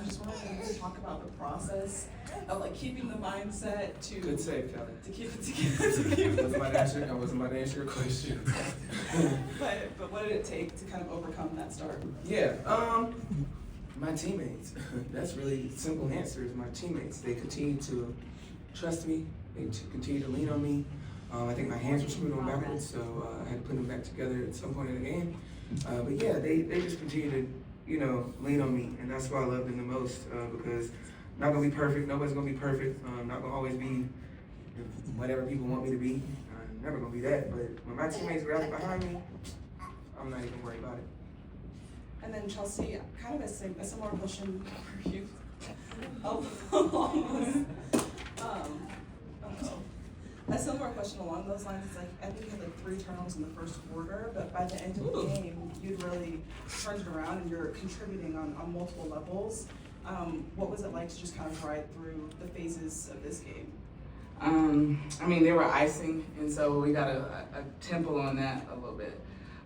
I'm just wondering to talk about the process of like keeping the mindset to Good save, Kelly. to keep it together. To keep I wasn't about to answer your question. but what did it take to kind of overcome that start? Yeah, my teammates. That's really simple answer is my teammates. They continue to trust me. They continue to lean on me. I think my hands were screwed on backwards, so I had to put them back together at some point in the game. But yeah, they just continue to, lean on me, and that's why I love them the most, because I'm not gonna be perfect. Nobody's gonna be perfect. I'm not gonna always be whatever people want me to be. I'm never gonna be that. But when my teammates rally behind me, I'm not even worried about it. And then Chelsea, kind of a similar question for you. A similar question along those lines is like, I think you had like 3 turnovers in the first quarter, but by the end of the game, you'd really turned it around and you're contributing on multiple levels. What was it like to just kind of ride through the phases of this game? I mean, they were icing, and so we got a tempo on that a little bit.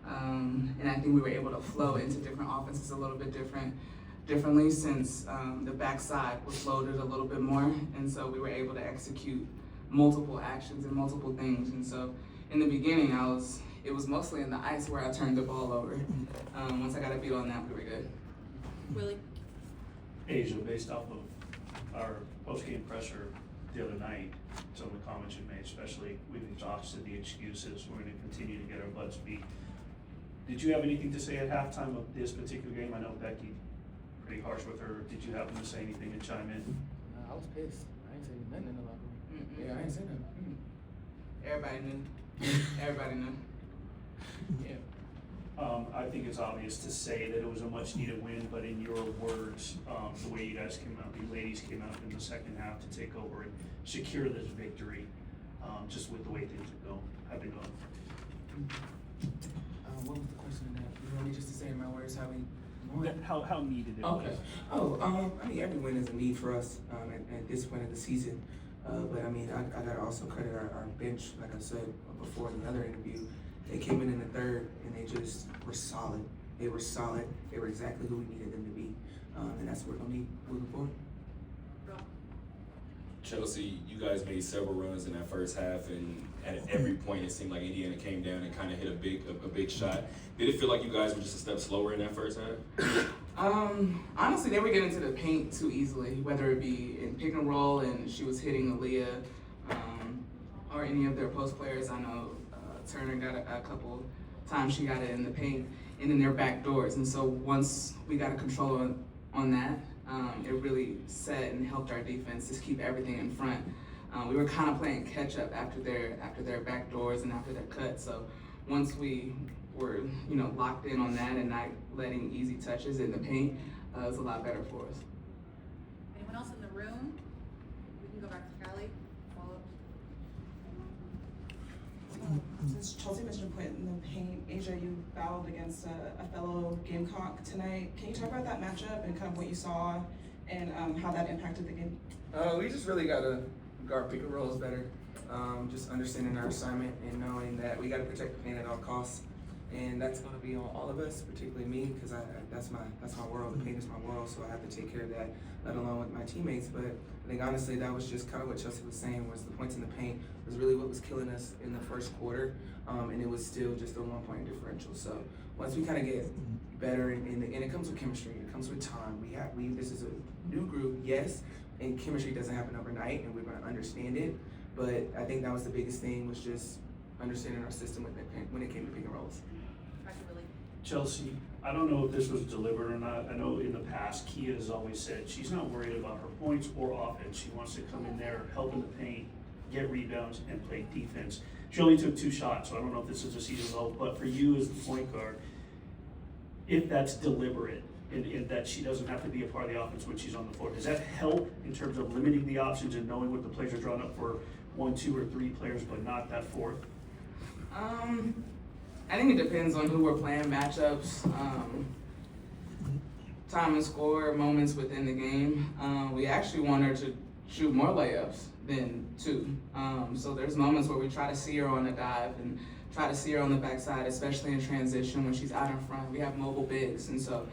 And I think we were able to flow into different offenses a little bit differently since the backside was loaded a little bit more, and so we were able to execute multiple actions and multiple things. And so in the beginning, it was mostly in the ice where I turned the ball over. Once I got a beat on that, we were good. Willie? Asia, based off of our post-game presser the other night, some of the comments you made, especially we've exhausted the excuses, we're gonna continue to get our butts beat. Did you have anything to say at halftime of this particular game? I know Becky, pretty harsh with her. Did you happen to say anything and chime in? I was pissed. I ain't saying nothing in the locker room. Yeah, I ain't saying nothing. Everybody knew. Everybody knew. Yeah. I think it's obvious to say that it was a much needed win, but in your words, the way you guys came out, you ladies came out in the second half to take over and secure this victory, just with the way things have been going. What was the question in that? You want me just to say in my words how we won? How needed it Okay. was. I mean, every win is a need for us at this point of the season. But I mean, I gotta also credit our bench, like I said before in the other interview. They came in the third and they just were solid. They were solid. They were exactly who we needed them to be. And that's what we're gonna need moving forward. Chelsea, you guys made several runs in that first half, and at every point it seemed like Indiana came down and kind of hit a big shot. Did it feel like you guys were just a step slower in that first half? Honestly, they were getting to the paint too easily, whether it be in pick and roll and she was hitting Aaliyah, or any of their post players. I know Turner got a couple times she got it in the paint and in their back doors. And so once we got a control on that, it really set and helped our defense just keep everything in front. We were kind of playing catch up after their back doors and after their cuts. So once we were locked in on that and not letting easy touches in the paint, it was a lot better for us. Anyone else in the room? We can go back to Callie. Follow up. Since Chelsea mentioned putting in the paint, Asia, you battled against a fellow Gamecock tonight. Can you talk about that matchup and kind of what you saw and how that impacted the game? We just really gotta guard pick and rolls better. Just understanding our assignment and knowing that we gotta protect the paint at all costs. And that's going to be on all of us, particularly me, because that's my world. The paint is my world, so I have to take care of that, let alone with my teammates. But I think honestly, that was just kind of what Chelsea was saying, was the points in the paint was really what was killing us in the first quarter, and it was still just a 1-point differential. So once we kind of get better, and it comes with chemistry, it comes with time. This is a new group, yes, and chemistry doesn't happen overnight, and we're going to understand it. But I think that was the biggest thing, was just understanding our system when it came to pick and rolls. Chelsea, I don't know if this was deliberate or not. I know in the past, Kia has always said she's not worried about her points or offense. She wants to come in there, help in the paint, get rebounds, and play defense. She only took 2 shots, so I don't know if this is a season result, but for you as the point guard, if that's deliberate, and that she doesn't have to be a part of the offense when she's on the floor, does that help in terms of limiting the options and knowing what the plays are drawn up for 1, 2, or 3 players, but not that 4th? I think it depends on who we're playing, matchups, time and score, moments within the game. We actually want her to shoot more layups than 2. So there's moments where we try to see her on the dive and try to see her on the backside, especially in transition when she's out in front. We have mobile bigs, and so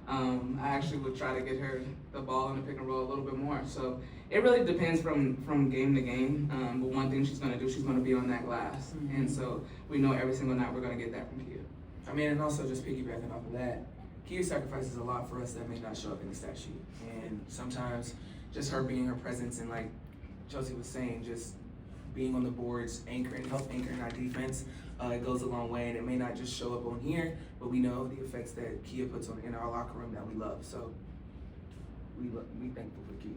I actually would try to get her the ball in the pick and roll a little bit more. So it really depends from game to game. But one thing she's gonna do, she's gonna be on that glass. And so we know every single night we're gonna get that from Kia. I mean, and also just piggybacking off of that, Kia sacrifices a lot for us that may not show up in the stat sheet. And sometimes just her being her presence and like Chelsea was saying, just being on the boards, help anchoring our defense, it goes a long way. And it may not just show up on here, but we know the effects that Kia puts on in our locker room that we love. So we thankful for Kia.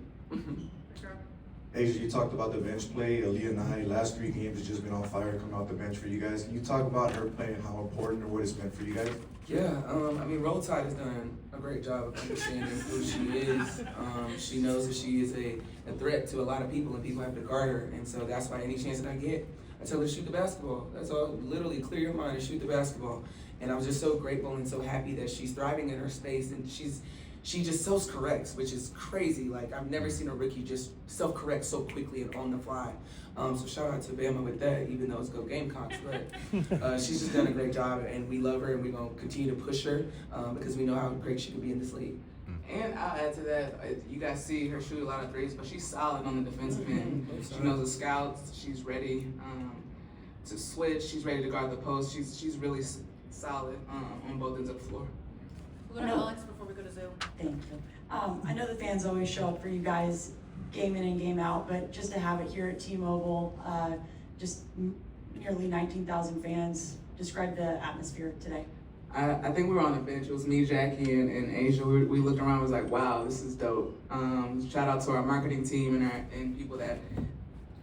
Asia, you talked about the bench play. Aaliyah and I, last 3 games has just been on fire coming off the bench for you guys. Can you talk about her play and how important or what it's meant for you guys? Yeah, I mean, Roll Tide has done a great job of understanding who she is. She knows that she is a threat to a lot of people, and people have to guard her. And so that's why any chance that I get, I tell her to shoot the basketball. That's all. Literally clear your mind and shoot the basketball. And I was just so grateful and so happy that she's thriving in her space, and she just self-corrects, which is crazy. Like, I've never seen a rookie just self-correct so quickly and on the fly. So shout out to Bama with that, even though it's Go Gamecocks. But she's just done a great job, and we love her, and we're going to continue to push her because we know how great she can be in this league. And I'll add to that, you guys see her shoot a lot of threes, but she's solid on the defensive end. She knows the scouts. She's ready to switch. She's ready to guard the post. She's really solid on both ends of the floor. We'll go to Alex before we go to Zoom. Thank you. I know the fans always show up for you guys game in and game out, but just to have it here at T-Mobile, just nearly 19,000 fans. Describe the atmosphere today. I think we were on the bench. It was me, Jackie, and Asia. We looked around and was like, wow, this is dope. Shout out to our marketing team and people that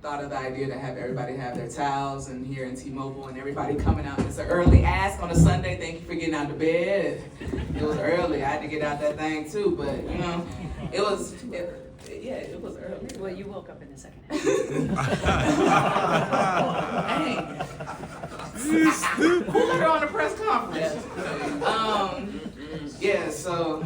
thought of the idea to have everybody have their towels and here in T-Mobile and everybody coming out. It's an early ask on a Sunday. Thank you for getting out of bed. It was early. I had to get out that thing too, but you know, it was early. Well, you woke up in the second half. Who let her on the press conference? Yeah, so